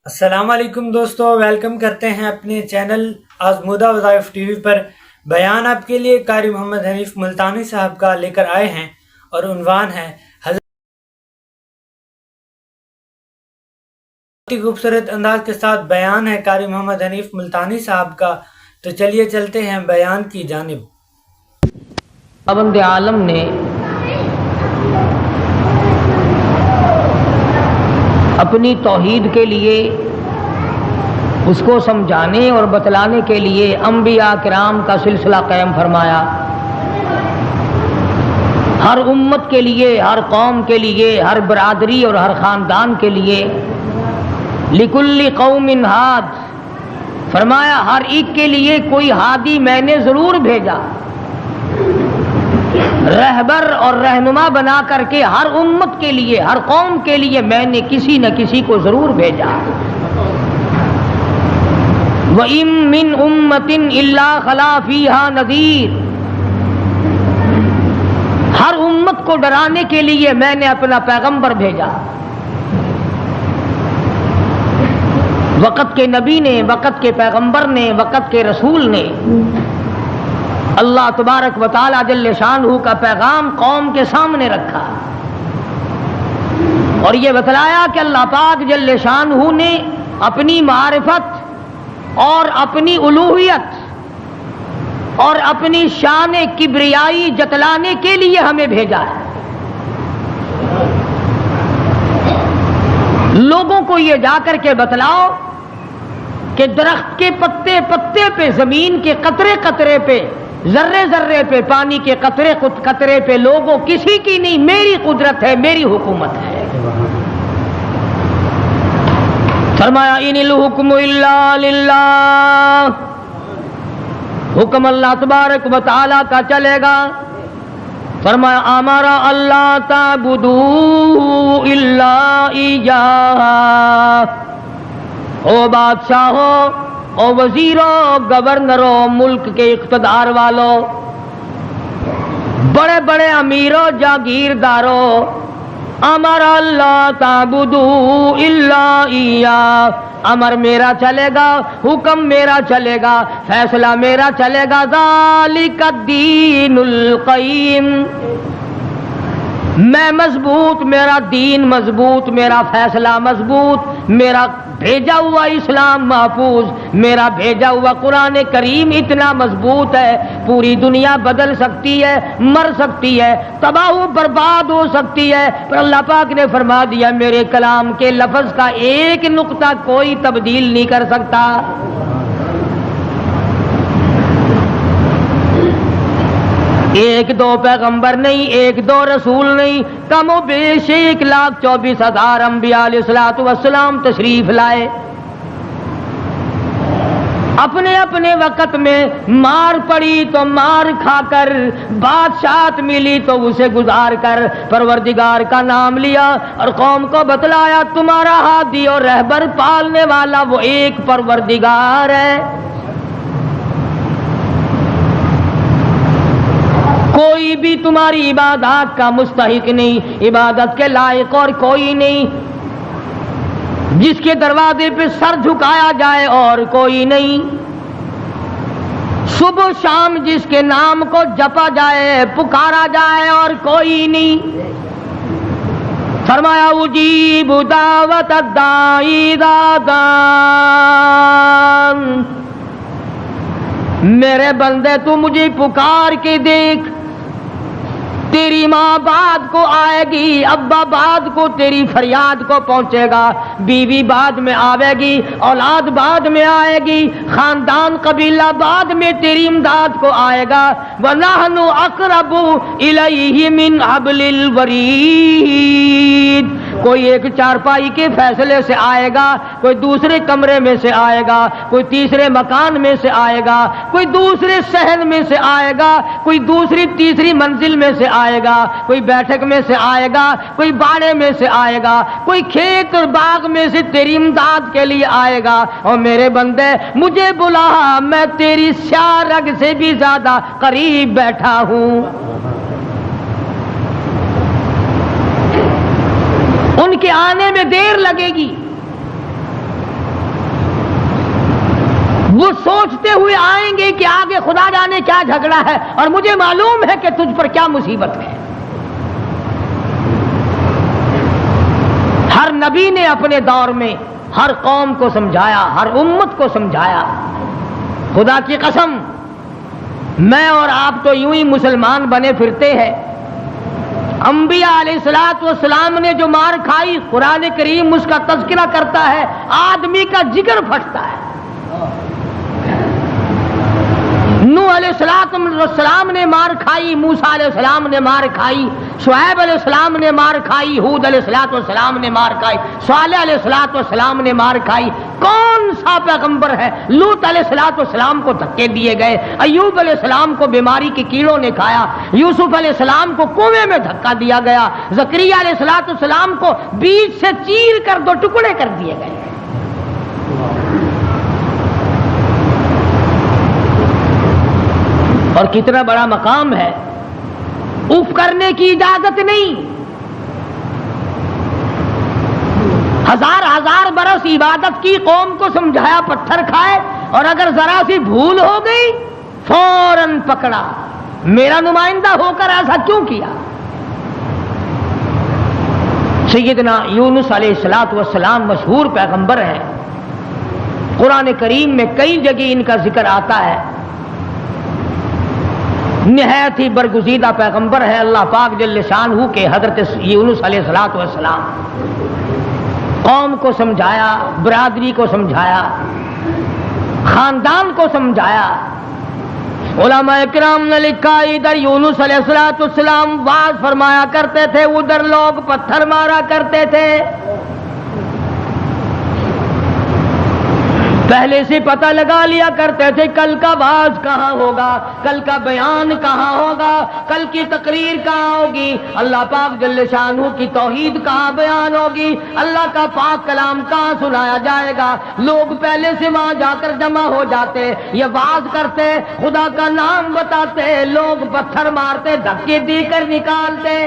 السلام علیکم دوستو، ویلکم کرتے ہیں اپنے چینل آزمودہ وظائف ٹی وی پر۔ بیان آپ کے لیے قاری محمد حنیف ملتانی صاحب کا لے کر آئے ہیں اور عنوان ہے حضرت خوبصورت انداز کے ساتھ بیان ہے قاری محمد حنیف ملتانی صاحب کا۔ تو چلیے چلتے ہیں بیان کی جانب۔ خداوند عالم نے اپنی توحید کے لیے، اس کو سمجھانے اور بتلانے کے لیے انبیاء کرام کا سلسلہ قائم فرمایا۔ ہر امت کے لیے، ہر قوم کے لیے، ہر برادری اور ہر خاندان کے لیے لکل قوم ہاد، فرمایا ہر ایک کے لیے کوئی ہادی میں نے ضرور بھیجا، رہبر اور رہنما بنا کر کے ہر امت کے لیے، ہر قوم کے لیے میں نے کسی نہ کسی کو ضرور بھیجا۔ وَإِن مِّنْ أُمَّةٍ إِلَّا خَلَا فِيهَا نَذِيرٌ، ہر امت کو ڈرانے کے لیے میں نے اپنا پیغمبر بھیجا۔ وقت کے نبی نے، وقت کے پیغمبر نے، وقت کے رسول نے اللہ تبارک و تعالی جل شانہ کا پیغام قوم کے سامنے رکھا اور یہ بتلایا کہ اللہ پاک جل شانہ نے اپنی معرفت اور اپنی الوہیت اور اپنی شان کبریائی جتلانے کے لیے ہمیں بھیجا ہے۔ لوگوں کو یہ جا کر کے بتلاؤ کہ درخت کے پتے پتے پہ، زمین کے قطرے قطرے پہ، ذرے ذرے پہ، پانی کے قطرے قطرے پہ لوگوں کسی کی نہیں، میری قدرت ہے، میری حکومت ہے۔ فرمایا ان الحکم الا للہ، حکم اللہ تبارک و تعالی کا چلے گا۔ فرمایا امر اللہ تعبدوا الا ایاہ، او بادشاہو، او وزیروں، گورنروں، ملک کے اقتدار والوں، بڑے بڑے امیروں، جاگیرداروں، امر اللہ تعبدوا الا ایاہ، امر میرا چلے گا، حکم میرا چلے گا، فیصلہ میرا چلے گا۔ ذالک الدین القیم، میں مضبوط، میرا دین مضبوط، میرا فیصلہ مضبوط، میرا بھیجا ہوا اسلام محفوظ، میرا بھیجا ہوا قرآن کریم اتنا مضبوط ہے، پوری دنیا بدل سکتی ہے، مر سکتی ہے، تباہ و برباد ہو سکتی ہے، پر اللہ پاک نے فرما دیا میرے کلام کے لفظ کا ایک نقطہ کوئی تبدیل نہیں کر سکتا۔ ایک دو پیغمبر نہیں، ایک دو رسول نہیں، کم و بیش 1,24,000 انبیاء علیہ الصلوۃ والسلام تشریف لائے۔ اپنے اپنے وقت میں مار پڑی تو مار کھا کر، بادشاہت ملی تو اسے گزار کر پروردگار کا نام لیا اور قوم کو بتلایا تمہارا ہادی اور رہبر پالنے والا وہ ایک پروردگار ہے، کوئی بھی تمہاری عبادات کا مستحق نہیں، عبادت کے لائق اور کوئی نہیں، جس کے دروازے پہ سر جھکایا جائے اور کوئی نہیں، صبح شام جس کے نام کو جپا جائے، پکارا جائے اور کوئی نہیں۔ فرمایا اجیب دعوت الداعی اذا دعان، میرے بندے تو مجھے پکار کے دیکھ، تیری ماں بعد کو آئے گی، ابا بعد کو تیری فریاد کو پہنچے گا، بیوی بعد میں آئے گی، اولاد بعد میں آئے گی، خاندان قبیلہ بعد میں تیری امداد کو آئے گا۔ وَنَحْنُ أَقْرَبُ إِلَيْهِ مِنْ حَبْلِ الْوَرِيدِ، کوئی ایک چارپائی کے فیصلے سے آئے گا، کوئی دوسرے کمرے میں سے آئے گا، کوئی تیسرے مکان میں سے آئے گا، کوئی دوسرے صحن میں سے آئے گا، کوئی دوسری تیسری منزل میں سے آئے گا، کوئی بیٹھک میں سے آئے گا، کوئی باڑے میں سے آئے گا، کوئی کھیت اور باغ میں سے تیری امداد کے لیے آئے گا۔ اور میرے بندے مجھے بلا، میں تیری سیاہ رگ سے بھی زیادہ قریب بیٹھا ہوں۔ ان کے آنے میں دیر لگے گی، وہ سوچتے ہوئے آئیں گے کہ آگے خدا جانے کیا جھگڑا ہے اور مجھے معلوم ہے کہ تجھ پر کیا مصیبت ہے۔ ہر نبی نے اپنے دور میں ہر قوم کو سمجھایا، ہر امت کو سمجھایا۔ خدا کی قسم، میں اور آپ تو یوں ہی مسلمان بنے پھرتے ہیں۔ انبیاء علیہ الصلوۃ والسلام نے جو مار کھائی، قرآن کریم اس کا تذکرہ کرتا ہے، آدمی کا جگر پھٹتا ہے۔ نوح علیہ السلام نے مار کھائی، موسیٰ علیہ السلام نے مار کھائی، شعیب علیہ السلام نے مار کھائی، ہود علیہ السلام نے مار کھائی، صالح علیہ السلام نے مار کھائی۔ کون سا پیغمبر ہے؟ لوط علیہ السلام کو دھکے دیے گئے، ایوب علیہ السلام کو بیماری کے کیڑوں نے کھایا، یوسف علیہ السلام کو کنویں میں دھکا دیا گیا، زکریا علیہ السلام کو بیچ سے چیر کر دو ٹکڑے کر دیے گئے۔ اور کتنا بڑا مقام ہے، اف کرنے کی اجازت نہیں۔ ہزار برس عبادت کی، قوم کو سمجھایا، پتھر کھائے، اور اگر ذرا سی بھول ہو گئی فوراً پکڑا، میرا نمائندہ ہو کر ایسا کیوں کیا؟ سیدنا یونس علیہ السلام مشہور پیغمبر ہیں، قرآن کریم میں کئی جگہ ان کا ذکر آتا ہے۔ نہایت ہی برگزیدہ پیغمبر ہے اللہ پاک جل شانہ کے حضرت یونس علیہ السلام۔ قوم کو سمجھایا، برادری کو سمجھایا، خاندان کو سمجھایا۔ علماء کرام نے لکھا ادھر یونس علیہ السلام واز فرمایا کرتے تھے، ادھر لوگ پتھر مارا کرتے تھے۔ پہلے سے پتہ لگا لیا کرتے تھے کل کا واز کہاں ہوگا، کل کا بیان کہاں ہوگا، کل کی تقریر کہاں ہوگی، اللہ پاک جل شانہ کی توحید کہاں بیان ہوگی، اللہ کا پاک کلام کہاں سنایا جائے گا۔ لوگ پہلے سے وہاں جا کر جمع ہو جاتے، یہ واز کرتے، خدا کا نام بتاتے، لوگ پتھر مارتے، دھکے دے کر نکالتے۔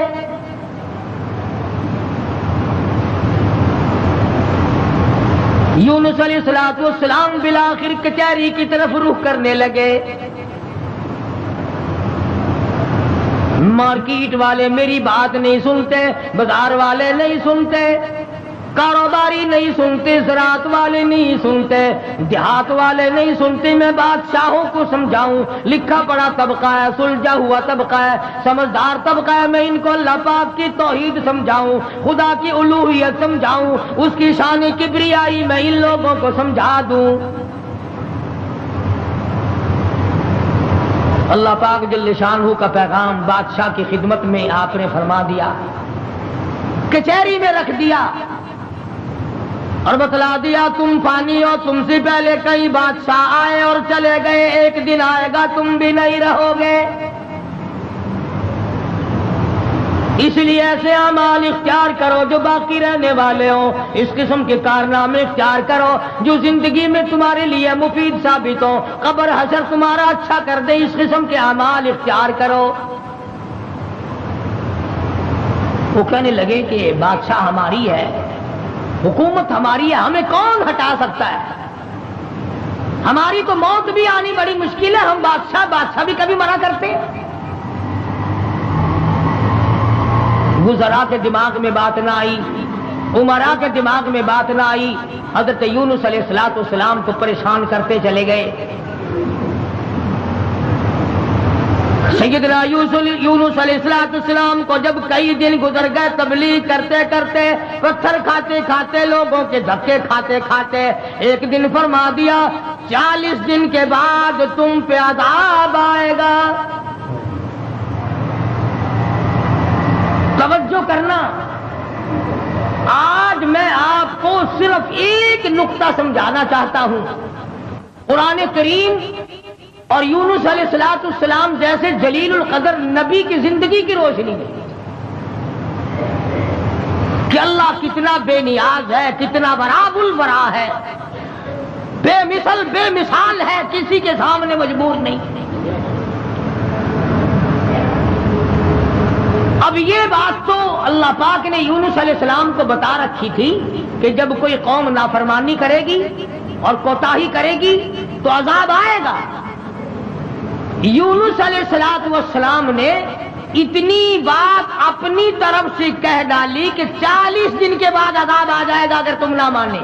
یونس علیہ السلام بالآخر کچہری کی طرف رخ کرنے لگے۔ مارکیٹ والے میری بات نہیں سنتے، بازار والے نہیں سنتے، کاروباری نہیں سنتے، زراعت والے نہیں سنتے، دیہات والے نہیں سنتے۔ میں بادشاہوں کو سمجھاؤں، لکھا پڑھا طبقہ ہے، سلجھا ہوا طبقہ ہے، سمجھدار طبقہ ہے، میں ان کو اللہ پاک کی توحید سمجھاؤں، خدا کی الوہیت سمجھاؤں، اس کی شان کبریائی میں ان لوگوں کو سمجھا دوں۔ اللہ پاک جل شانہ کا پیغام بادشاہ کی خدمت میں آپ نے فرما دیا، کچہری میں رکھ دیا اور بتلا دیا تم فانی ہو، تم سے پہلے کئی بادشاہ آئے اور چلے گئے، ایک دن آئے گا تم بھی نہیں رہو گے، اس لیے ایسے اعمال اختیار کرو جو باقی رہنے والے ہوں، اس قسم کے کارنامے اختیار کرو جو زندگی میں تمہارے لیے مفید ثابت ہو، قبر حشر تمہارا اچھا کر دے، اس قسم کے اعمال اختیار کرو۔ وہ کہنے لگے کہ بادشاہ ہماری ہے، حکومت ہماری ہے، ہمیں کون ہٹا سکتا ہے، ہماری تو موت بھی آنی بڑی مشکل ہے، ہم بادشاہ بھی کبھی منع کرتے۔ وزراء کے دماغ میں بات نہ آئی، عمراء کے دماغ میں بات نہ آئی، حضرت یونس علیہ السلام کو پریشان کرتے چلے گئے۔ سیدنا یونس علیہ السلام کو جب کئی دن گزر گئے تبلیغ کرتے کرتے، پتھر کھاتے کھاتے، لوگوں کے دھکے کھاتے کھاتے، ایک دن فرما دیا 40 دن کے بعد تم پہ عذاب آئے گا۔ توجہ کرنا، آج میں آپ کو صرف ایک نقطہ سمجھانا چاہتا ہوں، قرآن کریم اور یونس علیہ السلام جیسے جلیل القدر نبی کی زندگی کی روشنی میں کہ اللہ کتنا بے نیاز ہے، کتنا براب البرا ہے، بے مثال ہے، کسی کے سامنے مجبور نہیں۔ اب یہ بات تو اللہ پاک نے یونس علیہ السلام کو بتا رکھی تھی کہ جب کوئی قوم نافرمانی کرے گی اور کوتاہی کرے گی تو عذاب آئے گا۔ یونس علیہ السلام نے اتنی بات اپنی طرف سے کہہ ڈالی کہ 40 دن کے بعد عذاب آ جائے گا اگر تم نہ مانے۔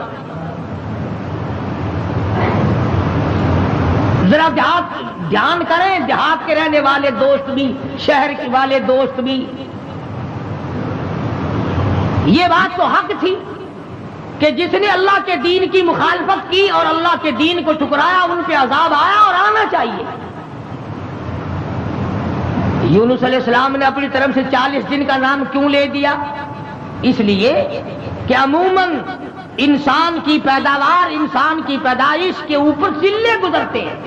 ذرا دھیان کریں، دیہات کے رہنے والے دوست بھی، شہر کے والے دوست بھی، یہ بات تو حق تھی کہ جس نے اللہ کے دین کی مخالفت کی اور اللہ کے دین کو ٹکرایا ان پہ عذاب آیا اور آنا چاہیے۔ یونس علیہ السلام نے اپنی طرف سے 40 دن کا نام کیوں لے دیا؟ اس لیے کہ عموماً انسان کی پیداوار، انسان کی پیدائش کے اوپر چلے گزرتے ہیں۔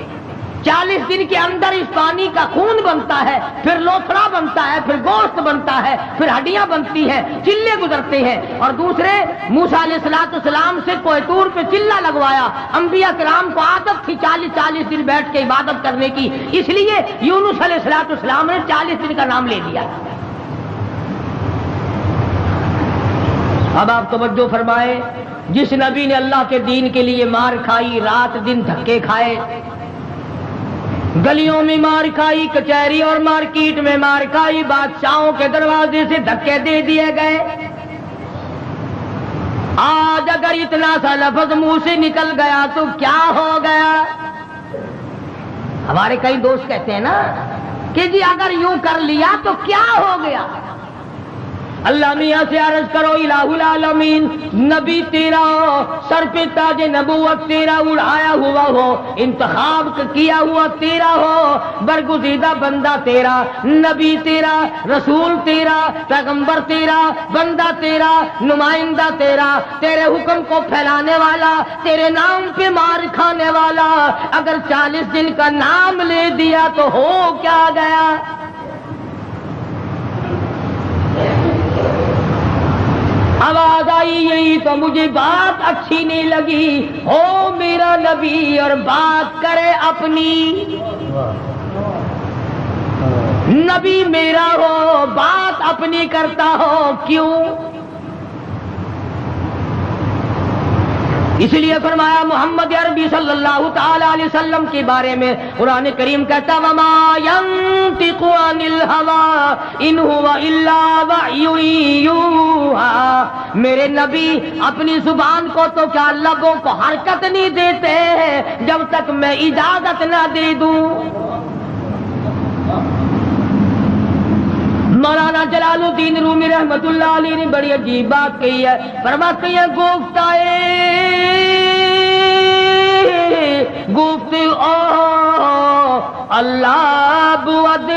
40 دن کے اندر اس پانی کا خون بنتا ہے، پھر لوتھڑا بنتا ہے، پھر گوشت بنتا ہے، پھر ہڈیاں بنتی ہیں، چلے گزرتے ہیں۔ اور دوسرے موسیٰ علیہ السلام سے کوہ طور پہ چلہ لگوایا، انبیاء کرام کو عادت تھی 40 دن بیٹھ کے عبادت کرنے کی، اس لیے یونس علیہ السلام نے 40 دن کا نام لے دیا۔ اب آپ توجہ فرمائیں، جس نبی نے اللہ کے دین کے لیے مار کھائی، رات دن دھکے کھائے، گلیوں میں مار کھائی، کچہری اور مارکیٹ میں مار کھائی، بادشاہوں کے دروازے سے دھکے دے دیے گئے، آج اگر اتنا سا لفظ منہ سے نکل گیا تو کیا ہو گیا؟ ہمارے کئی دوست کہتے ہیں نا کہ جی اگر یوں کر لیا تو کیا ہو گیا؟ اللہ میاں سے عرض کرو الہ العالمین، نبی تیرا ہو، سر پہ تاج نبوت تیرا اڑایا ہوا ہو، انتخاب کیا ہوا تیرا ہو، برگزیدہ بندہ تیرا، نبی تیرا، رسول تیرا، پیغمبر تیرا، بندہ تیرا، نمائندہ تیرا، تیرے حکم کو پھیلانے والا، تیرے نام پہ مار کھانے والا، اگر 40 دن کا نام لے دیا تو ہو کیا گیا؟ آواز آئی یہی تو مجھے بات اچھی نہیں لگی، ہو میرا نبی اور بات کرے اپنی، نبی میرا ہو بات اپنی کرتا ہو کیوں؟ اس لیے فرمایا محمد عربی صلی اللہ تعالی علیہ وسلم کے بارے میں قرآن کریم کہتا وما ينطق عن الهوى ان هو الا وحی یوحى، میرے نبی اپنی زبان کو تو کیا لبوں کو حرکت نہیں دیتے جب تک میں اجازت نہ دے دوں۔ مولانا جلال الدین رومی رحمت اللہ علیہ نے بڑی عجیب بات کہی ہے، فرماتے ہیں گفت اللہ بود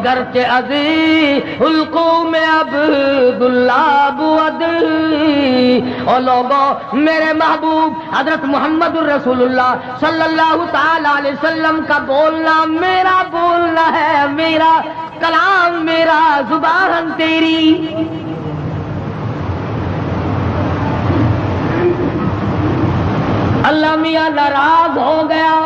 گرچہ عزی القوم عبداللہ بود، اور لوگوں میرے محبوب حضرت محمد الرسول اللہ صلی اللہ تعالی علیہ وسلم کا بولنا میرا بولنا ہے، میرا کلام میرا زبان تیری۔ اللہ میاں ناراض ہو گیا،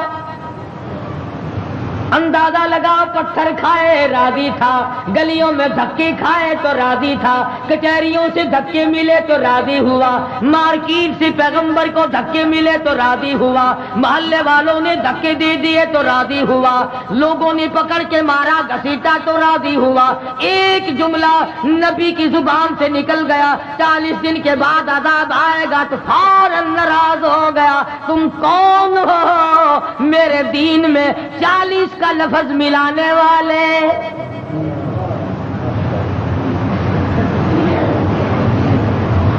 اندازہ لگا پتھر کھائے راضی تھا، گلیوں میں دھکے کھائے تو راضی تھا، کچہریوں سے دھکے ملے تو راضی ہوا، مارکیٹ سے پیغمبر کو دھکے ملے تو راضی ہوا، محلے والوں نے دھکے دے دیے تو راضی ہوا، لوگوں نے پکڑ کے مارا گھسیٹا تو راضی ہوا، ایک جملہ نبی کی زبان سے نکل گیا 40 دن کے بعد عذاب آئے گا تو فوراً ناراض ہو گیا، تم کون ہو میرے دین میں 40 کا لفظ ملانے والے؟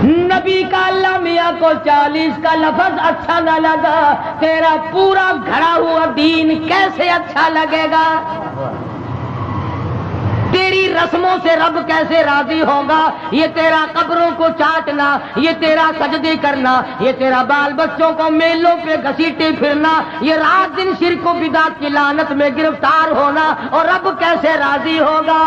نبی کا اللہ میاں کو 40 کا لفظ اچھا نہ لگا، تیرا پورا گھڑا ہوا دین کیسے اچھا لگے گا؟ تیری رسموں سے رب کیسے راضی ہوگا؟ یہ تیرا قبروں کو چاٹنا، یہ تیرا سجدے کرنا، یہ تیرا بال بچوں کو میلوں پہ گھسیٹے پھرنا، یہ رات دن شرک و بدعت کی لعنت میں گرفتار ہونا، اور رب کیسے راضی ہوگا؟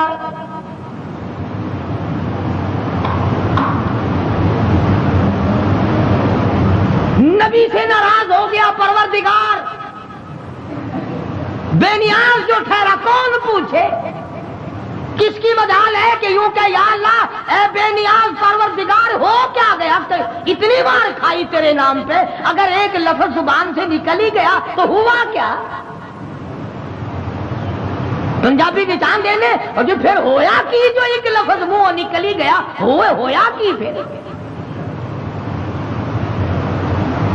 نبی سے ناراض ہو گیا پروردگار، بے نیاز جو ٹھہرا کون پوچھے؟ کس کی مجال ہے کہ یوں کہ یا اللہ اے بے نیاز پروردگار ہو کیا گیا، اتنی بار کھائی تیرے نام پہ، اگر ایک لفظ زبان سے نکل ہی گیا تو ہوا کیا؟ پنجابی کی چاند دینے اور جو پھر ہویا کی، جو ایک لفظ منہ نکل ہی گیا ہویا کی پھر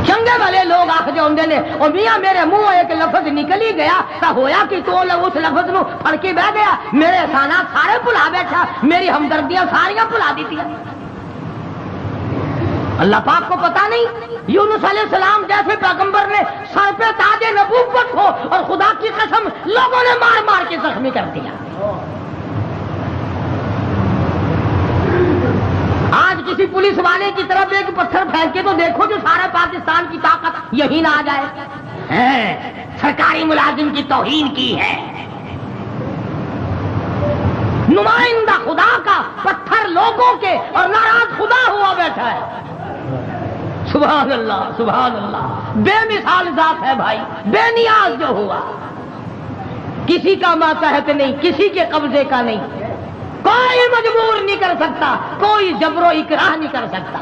چنگے والے لوگ آخ جو نے اور میاں میرے منہ ایک لفظ نکل ہی گیا تو ہویا کہ تو اس لفظ نو پڑھ کے بہ گیا، میرے احسانات سارے بھلا بیٹھا، میری ہمدردیاں ساریاں بھلا دی دیا۔ اللہ پاک کو پتا نہیں یونس علیہ السلام جیسے پیغمبر نے سر پہ تاج نبوت ہو اور خدا کی قسم لوگوں نے مار مار کے زخمی کر دیا۔ آج کسی پولیس والے کی طرف ایک پتھر پھینکے تو دیکھو جو سارے پاکستان کی طاقت یہی نہ آ جائے، سرکاری ملازم کی توہین کی ہے، نمائندہ خدا کا پتھر لوگوں کے اور ناراض خدا ہوا بیٹھا ہے۔ سبحان اللہ سبحان اللہ، بے مثال ذات ہے بھائی، بے نیاز جو ہوا، کسی کا ماتحت نہیں، کسی کے قبضے کا نہیں، کوئی مجبور نہیں کر سکتا، کوئی جبر و اکراہ نہیں کر سکتا۔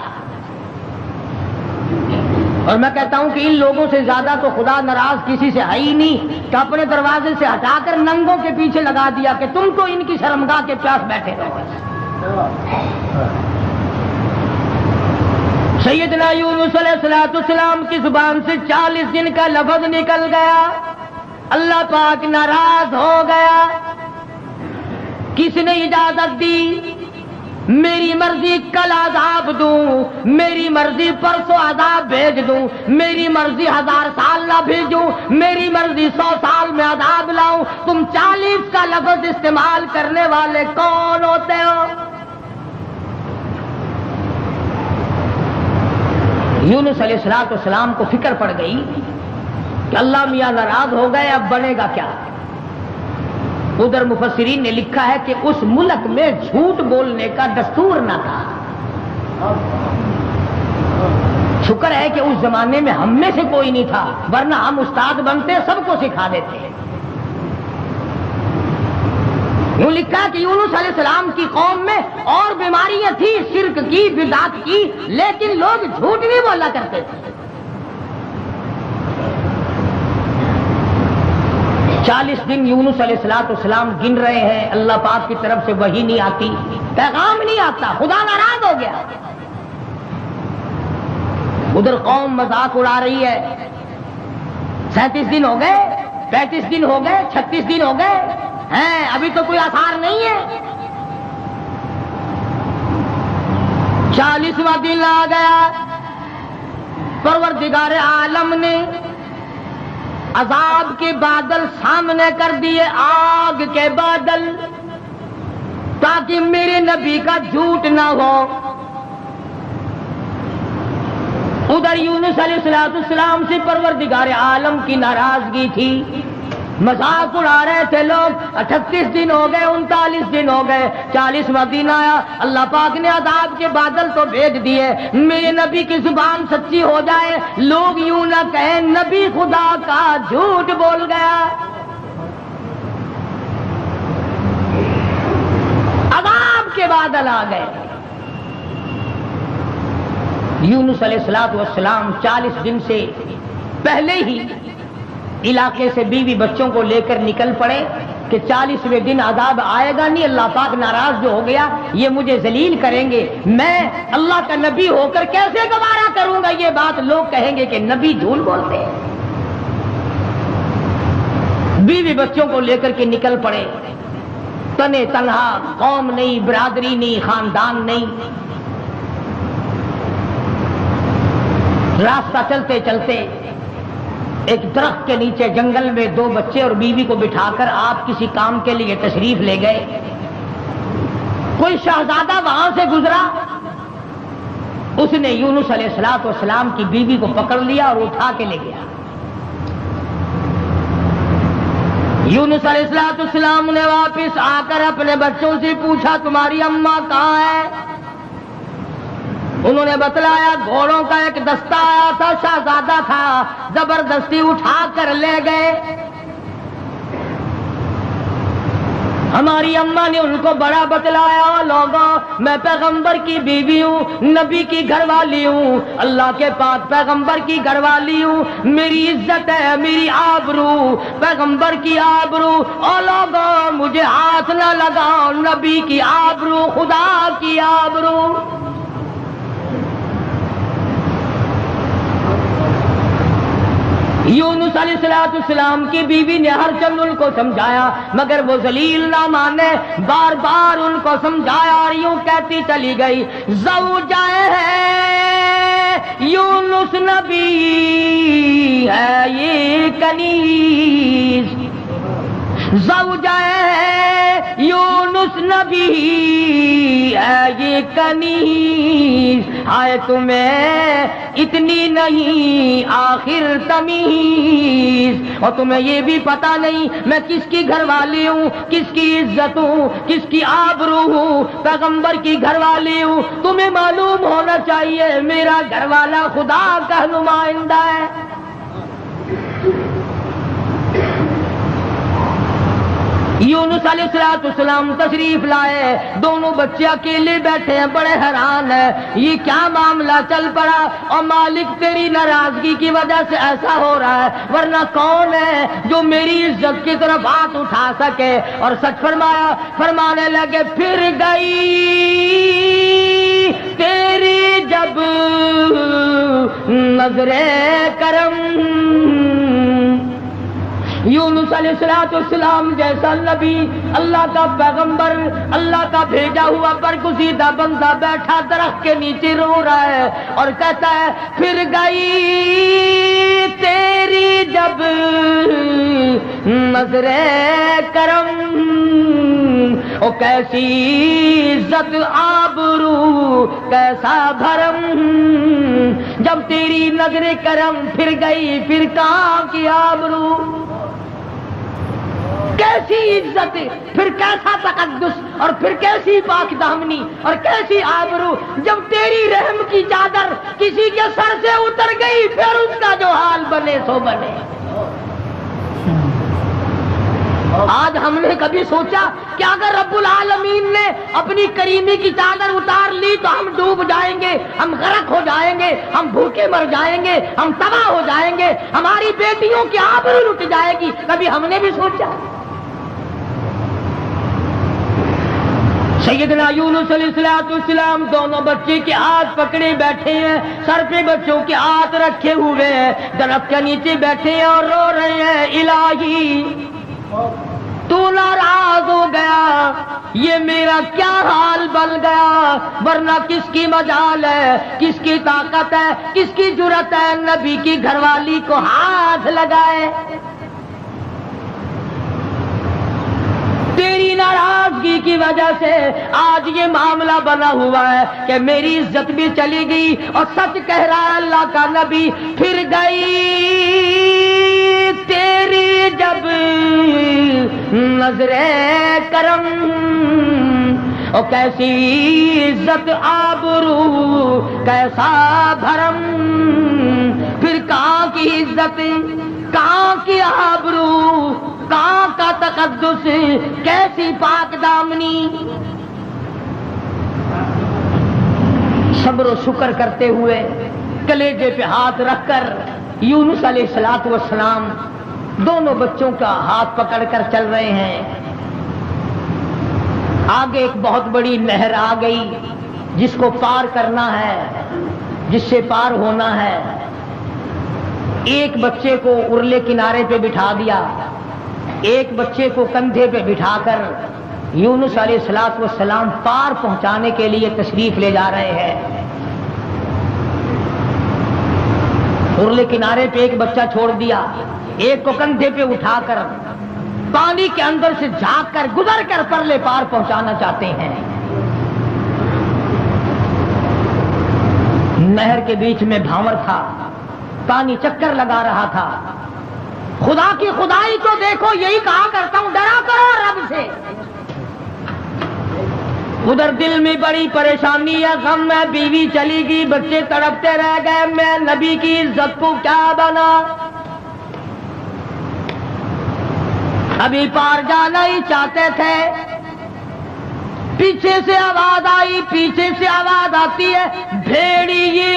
اور میں کہتا ہوں کہ ان لوگوں سے زیادہ تو خدا ناراض کسی سے ہے ہی نہیں کہ اپنے دروازے سے ہٹا کر ننگوں کے پیچھے لگا دیا کہ تم تو ان کی شرمگاہ کے پیاس بیٹھے رہو۔ سیدنا یونس علیہ السلام کی زبان سے 40 دن کا لفظ نکل گیا، اللہ پاک ناراض ہو گیا۔ کس نے اجازت دی؟ میری مرضی کل عذاب دوں، میری مرضی پرسوں عذاب بھیج دوں، میری مرضی 1000 سال نہ بھیجوں، میری مرضی 100 سال میں عذاب لاؤں، تم 40 کا لفظ استعمال کرنے والے کون ہوتے ہو؟ یونس علیہ السلام کو فکر پڑ گئی کہ اللہ میاں ناراض ہو گئے، اب بنے گا کیا؟ ادھر مفسرین نے لکھا ہے کہ اس ملک میں جھوٹ بولنے کا دستور نہ تھا۔ شکر ہے کہ اس زمانے میں ہم میں سے کوئی نہیں تھا، ورنہ ہم استاد بنتے سب کو سکھا دیتے۔ یوں لکھا کہ یونس علیہ السلام کی قوم میں اور بیماریاں تھی، شرک کی، بدعت کی، لیکن لوگ جھوٹ نہیں بولا کرتے تھے۔ 40 دن یونس علیہ السلام گن رہے ہیں، اللہ پاک کی طرف سے وحی نہیں آتی، پیغام نہیں آتا، خدا ناراض ہو گیا۔ ادھر قوم مذاق اڑا رہی ہے، 37 دن ہو گئے، 35 دن ہو گئے، 36 دن ہو گئے ہیں، ابھی تو کوئی آثار نہیں ہے۔ 40واں دن آ گیا، پروردگار عالم نے عذاب کے بادل سامنے کر دیے، آگ کے بادل، تاکہ میرے نبی کا جھوٹ نہ ہو۔ ادھر یونس علیہ السلام سے پروردگار عالم کی ناراضگی تھی، مذاق اڑا رہے تھے لوگ۔ 38 دن ہو گئے، 39 دن ہو گئے، 40واں دن آیا، اللہ پاک نے عذاب کے بادل تو بھیج دیے، میرے نبی کی زبان سچی ہو جائے، لوگ یوں نہ کہیں نبی خدا کا جھوٹ بول گیا۔ عذاب کے بادل آ گئے۔ یونس علیہ السلام 40 دن سے پہلے ہی علاقے سے بیوی بچوں کو لے کر نکل پڑے کہ 40ویں دن عذاب آئے گا نہیں، اللہ پاک ناراض جو ہو گیا، یہ مجھے ذلیل کریں گے، میں اللہ کا نبی ہو کر کیسے گوارا کروں گا یہ بات، لوگ کہیں گے کہ نبی جھوٹ بولتے ہیں۔ بیوی بچوں کو لے کر کے نکل پڑے، تنے تنہا، قوم نہیں، برادری نہیں، خاندان نہیں، راستہ چلتے چلتے ایک درخت کے نیچے جنگل میں 2 بچے اور بیوی کو بٹھا کر آپ کسی کام کے لیے تشریف لے گئے۔ کوئی شہزادہ وہاں سے گزرا، اس نے یونس علیہ السلام کی بیوی کو پکڑ لیا اور اٹھا کے لے گیا۔ یونس علیہ السلام نے واپس آ کر اپنے بچوں سے پوچھا تمہاری اماں کہاں ہے؟ انہوں نے بتلایا گھوڑوں کا ایک دستہ آیا تھا، شہزادہ تھا، زبردستی اٹھا کر لے گئے۔ ہماری اماں نے ان کو بڑا بتلایا، لوگوں میں پیغمبر کی بیوی ہوں، نبی کی گھر والی ہوں، اللہ کے پاک پیغمبر کی گھر والی ہوں، میری عزت ہے، میری آبرو پیغمبر کی آبرو، اور لوگوں مجھے ہاتھ نہ لگاؤ، نبی کی آبرو، خدا کی آبرو۔ یونس علیہ السلام کی بیوی نے ہر چند ان کو سمجھایا مگر وہ ذلیل نہ مانے، بار بار ان کو سمجھایا اور یوں کہتی چلی گئی، زوجہ ہے یونس نبی ہے یہ کنیز، زوجہ ہے یونس نبی ہے یہ کنیز، آئے تمہیں اتنی نہیں آخر تمیز، اور تمہیں یہ بھی پتا نہیں میں کس کی گھر والی ہوں، کس کی عزت ہوں، کس کی آبرو ہوں، پیغمبر کی گھر والی ہوں۔ تمہیں معلوم ہونا چاہیے میرا گھر والا خدا کا نمائندہ ہے۔ یونس علیہ السلام تشریف لائے، دونوں بچے اکیلے بیٹھے ہیں، بڑے حیران ہیں یہ کیا معاملہ چل پڑا، اور مالک تیری ناراضگی کی وجہ سے ایسا ہو رہا ہے، ورنہ کون ہے جو میری عزت کی طرف ہاتھ اٹھا سکے۔ اور سچ فرمایا، فرمانے لگے پھر گئی تیری جب نظر کرم، یونس علیہ السلام جیسا نبی، اللہ کا پیغمبر، اللہ کا بھیجا ہوا برگزیدہ بندہ بیٹھا درخت کے نیچے رو رہا ہے اور کہتا ہے پھر گئی تیری جب نظر کرم، او کیسی عزت آبرو کیسا بھرم، جب تیری نظر کرم پھر گئی پھر کہاں کی آبرو، کیسی عزت، پھر کیسا تقدس، اور پھر کیسی پاک دامنی اور کیسی آبرو، جب تیری رحم کی چادر کسی کے سر سے اتر گئی پھر اس کا جو حال بنے سو بنے۔ آج ہم نے کبھی سوچا کہ اگر رب العالمین نے اپنی کریمی کی چادر اتار لی تو ہم ڈوب جائیں گے، ہم غرق ہو جائیں گے، ہم بھوکے مر جائیں گے، ہم تباہ ہو جائیں گے، ہماری بیٹیوں کی آبرو لٹ جائے گی، کبھی ہم نے بھی سوچا؟ سیدنا یونس علیہ السلام دونوں بچے کے ہاتھ پکڑے بیٹھے ہیں، سر پہ بچوں کے ہاتھ رکھے ہوئے ہیں، درخت کے نیچے بیٹھے ہیں اور رو رہے ہیں، الہی تو ناراض ہو گیا، یہ میرا کیا حال بن گیا، ورنہ کس کی مجال ہے، کس کی طاقت ہے، کس کی جرأت ہے نبی کی گھر والی کو ہاتھ لگائے، تیری ناراضگی کی وجہ سے آج یہ معاملہ بنا ہوا ہے کہ میری عزت بھی چلی گئی، اور سچ کہہ رہا ہے اللہ کا نبی، پھر گئی تیری جب نظر کرم، اور کیسی عزت آبرو کیسا بھرم، پھر کہاں کی عزت، کہاں کی آبرو، کہاں کا تقدس، کیسی پاک دامنی۔ صبر و شکر کرتے ہوئے کلیجے پہ ہاتھ رکھ کر یونس علیہ السلام دونوں بچوں کا ہاتھ پکڑ کر چل رہے ہیں۔ آگے ایک بہت بڑی نہر آ گئی جس کو پار کرنا ہے، جس سے پار ہونا ہے۔ ایک بچے کو ارلے کنارے پہ بٹھا دیا، ایک بچے کو کندھے پہ بٹھا کر یونس علیہ السلام پار پہنچانے کے لیے تشریف لے جا رہے ہیں۔ ارلے کنارے پہ ایک بچہ چھوڑ دیا، ایک کو کندھے پہ اٹھا کر پانی کے اندر سے جھانک کر گزر کر پرلے پار پہنچانا چاہتے ہیں۔ نہر کے بیچ میں بھاور تھا، پانی چکر لگا رہا تھا۔ خدا کی خدائی کو دیکھو، یہی کہا کرتا ہوں، ڈرا کرو رب سے۔ ادھر دل میں بڑی پریشانی ہے، غم ہے، بیوی چلی گئی، بچے تڑپتے رہ گئے، میں نبی کی عزت کو کیا بنا۔ ابھی پار جانا ہی چاہتے تھے، پیچھے سے آواز آئی، پیچھے سے آواز آتی ہے، بھیڑیے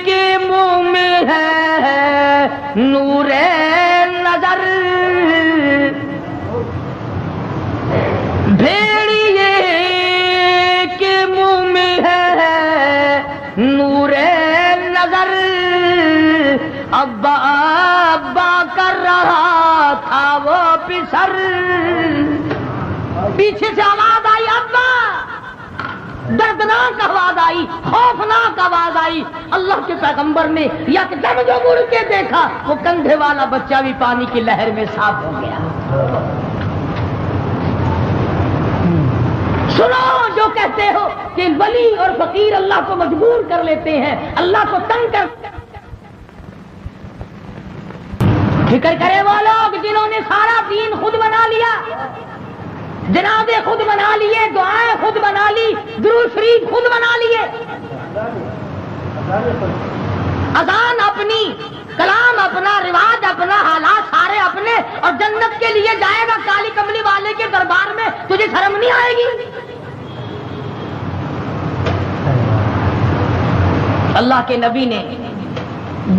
کے منہ میں ہے نور نظر، بھیڑیے کے منہ میں ہے نور نظر، ابا ابا کر رہا تھا وہ پسر، پیچھے سے آواز آئی ابا، دردناک آواز آئی، خوفناک آواز آئی۔ اللہ کے پیغمبر نے یکدم جو مڑ کے دیکھا، وہ کندھے والا بچہ بھی پانی کی لہر میں صاف ہو گیا۔ سنو جو کہتے ہو کہ ولی اور فقیر اللہ کو مجبور کر لیتے ہیں، اللہ کو تنگ کر، فکر کرے وہ لوگ جنہوں نے سارا دین خود بنا لیا، جنازے خود بنا لیے، دعائیں خود بنا لی، درود شریف خود بنا لیے، اذان اپنی، کلام اپنا، رواج اپنا، حالات سارے اپنے، اور جنت کے لیے جائے گا کالی کملی والے کے دربار میں، تجھے شرم نہیں آئے گی؟ اللہ کے نبی نے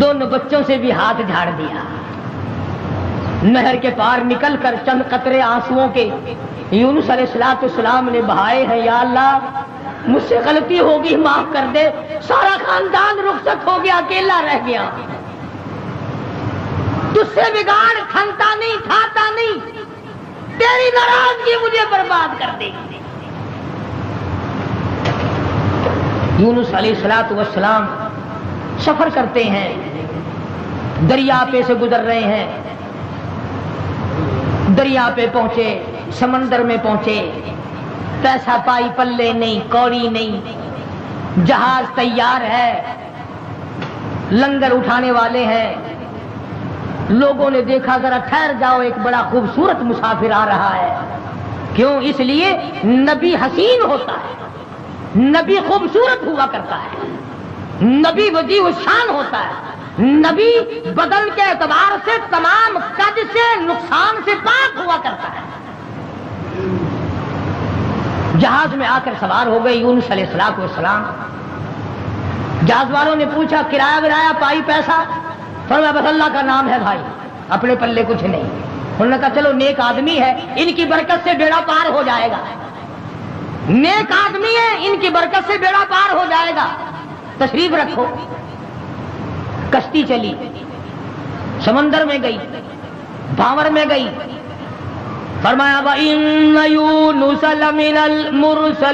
دونوں بچوں سے بھی ہاتھ جھاڑ دیا، نہر کے پار نکل کر چند قطرے آنسوؤں کے یونس علیہ السلام نے بہائے ہیں، یا اللہ مجھ سے غلطی ہوگی معاف کر دے، سارا خاندان رخصت ہو گیا، اکیلا رہ گیا، تجھ سے بگاڑ کھنتا نہیں، کھاتا نہیں، تیری ناراضگی مجھے برباد کر دے۔ یونس علیہ السلام سفر کرتے ہیں، دریا پہ سے گزر رہے ہیں، دریا پہ پہنچے، سمندر میں پہنچے، پیسہ پائی پلے نہیں، کوڑی نہیں، جہاز تیار ہے، لنگر اٹھانے والے ہیں، لوگوں نے دیکھا ذرا ٹھہر جاؤ، ایک بڑا خوبصورت مسافر آ رہا ہے۔ کیوں؟ اس لیے نبی حسین ہوتا ہے، نبی خوبصورت ہوا کرتا ہے، نبی وجیہ الشان ہوتا ہے، نبی بدن کے اعتبار سے تمام قد سے، نقصان سے پاک ہوا کرتا ہے۔ جہاز میں آ کر سوار ہو گئے یونس علیہ السلام، جہاز والوں نے پوچھا کرایہ ورایہ پائی پیسہ؟ فرمایا بس اللہ کا نام ہے بھائی، اپنے پلے کچھ نہیں۔ انہوں نے کہا چلو نیک آدمی ہے، ان کی برکت سے بیڑا پار ہو جائے گا، نیک آدمی ہے، ان کی برکت سے بیڑا پار ہو جائے گا، تشریف رکھو۔ کشتی چلی، سمندر میں گئی، بھاور میں گئی، فرمایا وَإِنَّ يُونُسَ لَمِنَ الْمُرْسَلِينَ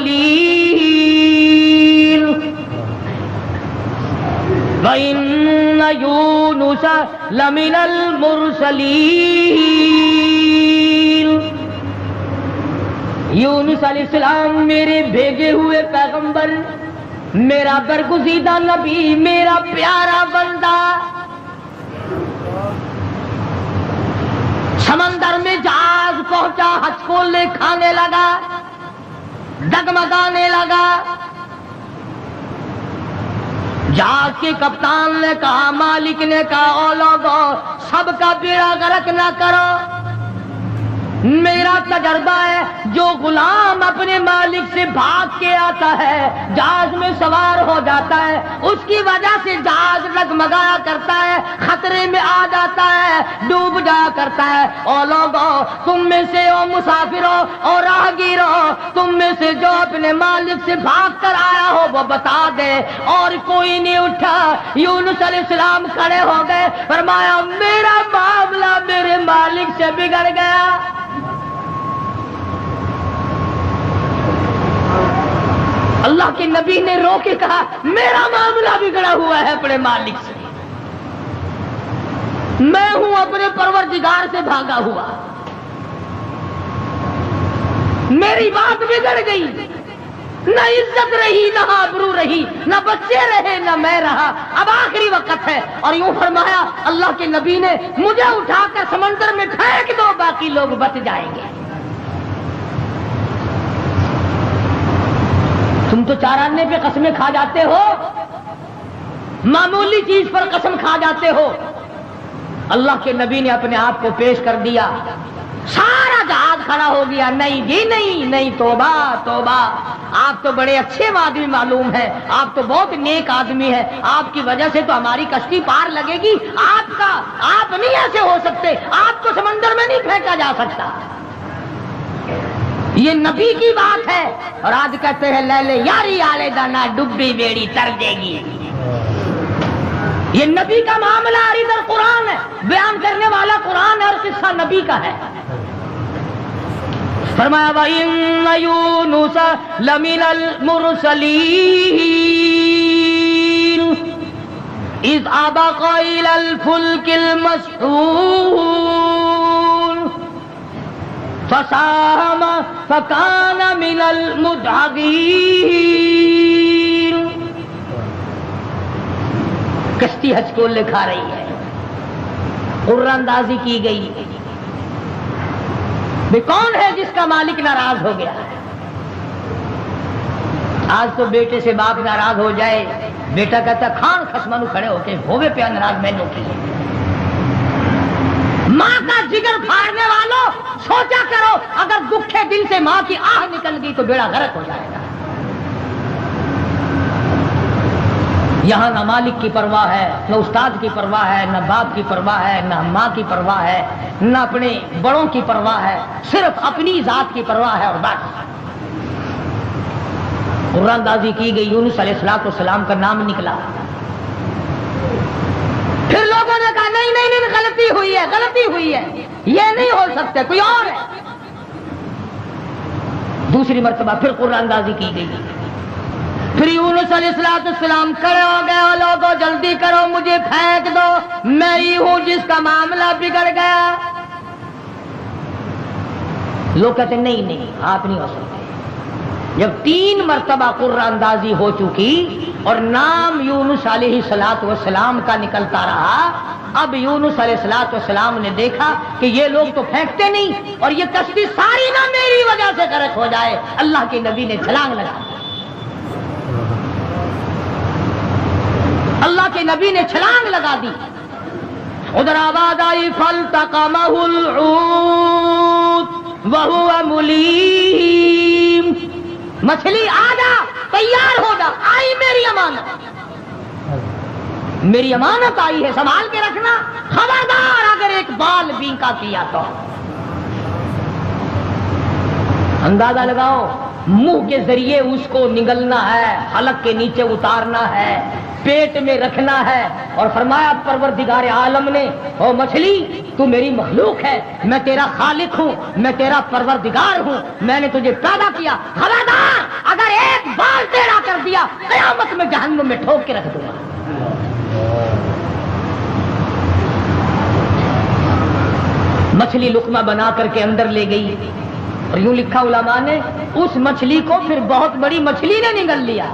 وَإِنَّ يُونُسَ لَمِنَ الْمُرْسَلِينَ، یونس علیہ السلام میرے بھیجے ہوئے پیغمبر، میرا برگزیدہ نبی، میرا پیارا بندہ۔ سمندر میں جہاز پہنچا، ہچکولے کھانے لگا، ڈگمگانے لگا۔ جہاز کے کپتان نے کہا، مالک نے کہا، او لوگو سب کا بیڑا غرق نہ کرو، میرا تجربہ ہے جو غلام اپنے مالک سے بھاگ کے آتا ہے، جہاز میں سوار ہو جاتا ہے، اس کی وجہ سے جہاز ڈگمگایا کرتا ہے، خطرے میں آ جاتا ہے، ڈوب جایا کرتا ہے۔ او لوگو تم میں سے، او مسافروں اور راہگیروں، تم میں سے جو اپنے مالک سے بھاگ کر آیا ہو وہ بتا دے۔ اور کوئی نہیں اٹھا۔ یونس علیہ السلام کھڑے ہو گئے، فرمایا میرا معاملہ میرے مالک سے بگڑ گیا۔ اللہ کے نبی نے رو کے کہا میرا معاملہ بگڑا ہوا ہے اپنے مالک سے، میں ہوں اپنے پروردگار سے بھاگا ہوا، میری بات بگڑ گئی، نہ عزت رہی، نہ آبرو رہی، نہ بچے رہے، نہ میں رہا، اب آخری وقت ہے۔ اور یوں فرمایا اللہ کے نبی نے، مجھے اٹھا کر سمندر میں پھینک دو، باقی لوگ بچ جائیں گے۔ تم تو چار آنے پہ قسمیں کھا جاتے ہو، معمولی چیز پر قسم کھا جاتے ہو۔ اللہ کے نبی نے اپنے آپ کو پیش کر دیا، سارا جہاد کھڑا ہو گیا، نہیں جی نہیں نہیں، توبہ توبہ، آپ تو بڑے اچھے آدمی معلوم ہے، آپ تو بہت نیک آدمی ہے، آپ کی وجہ سے تو ہماری کشتی پار لگے گی، آپ نہیں ایسے ہو سکتے، آپ کو سمندر میں نہیں پھینکا جا سکتا۔ یہ نبی کی بات ہے، اور آج کہتے ہیں لے لے یاری آلے دانا ڈبی بیڑی تر دے گی۔ یہ نبی کا معاملہ اور ادھر قرآن ہے، بیان کرنے والا قرآن ہے اور قصہ نبی کا ہے۔ فرمایا وَإِنَّ يُونُسَ لَمِنَ الْمُرْسَلِينَ إِذْ أَبَقَ إِلَى الْفُلْكِ الْمَشْحُونِ فَسَاهَمَ فَكَانَ مِنَ الْمُدْحَضِينَ۔ کشتی حج کو لکھا رہی ہے، قرآن اندازی کی گئی، بھی کون ہے جس کا مالک ناراض ہو گیا؟ آج تو بیٹے سے باپ ناراض ہو جائے، بیٹا کہتا کھان خسمانو کھڑے ہو کے ہوئے پہ ناراض میں نو کی۔ ماں کا جگر پھاڑنے والوں سوچا کرو، اگر دکھے دل سے ماں کی آہ نکل گئی تو بیڑا غرق ہو جائے گا۔ یہاں نہ مالک کی پرواہ ہے، نہ استاد کی پرواہ ہے، نہ باپ کی پرواہ ہے، نہ ماں کی پرواہ ہے، نہ اپنے بڑوں کی پرواہ ہے، صرف اپنی ذات کی پرواہ ہے اور بس۔ قرآن اندازی کی گئی، یونس علیہ السلام کا نام نکلا۔ پھر لوگوں نے کہا نہیں نہیں نہیں، غلطی ہوئی ہے، غلطی ہوئی ہے، یہ نہیں ہو سکتے، کوئی اور ہے۔ دوسری مرتبہ پھر قرآن اندازی کی گئی، پھر یونس علیہ السلام کھڑے ہو گئے، لوگوں جلدی کرو مجھے پھینک دو، میں ہی ہوں جس کا معاملہ بگڑ گیا۔ لوگ کہتے نہیں نہیں، آپ نہیں ہو سکتے۔ جب 3 مرتبہ قرآن اندازی ہو چکی اور نام یونس علیہ السلام کا نکلتا رہا، اب یونس علیہ السلام نے دیکھا کہ یہ لوگ تو پھینکتے نہیں، اور یہ کشتی ساری نہ میری وجہ سے غرق ہو جائے، اللہ کے نبی نے چھلانگ لگا دی۔ اللہ کے نبی نے چھلانگ لگا دی۔ ادھر آواز آئی فَالْتَقَمَهُ الْحُوتُ وَهُوَ مُلِيمٌ، مچھلی آ جا، تیار ہو جا، آئی میری امانت، میری امانت آئی ہے، سنبھال کے رکھنا، خبردار اگر ایک بال بینکا کیا تو۔ اندازہ لگاؤ، منہ کے ذریعے اس کو نگلنا ہے، حلق کے نیچے اتارنا ہے، پیٹ میں رکھنا ہے، اور فرمایا پروردگار عالم نے او مچھلی تو میری مخلوق ہے، میں تیرا خالق ہوں، میں تیرا پروردگار ہوں، میں نے تجھے پیدا کیا، خبردار اگر ایک بال ٹیڑھا کر دیا قیامت میں جہنم میں ٹھوک کے رکھ دوں گا۔ مچھلی لقمہ بنا کر کے اندر لے گئی، اور یوں لکھا علماء نے اس مچھلی کو پھر بہت بڑی مچھلی نے نگل لیا۔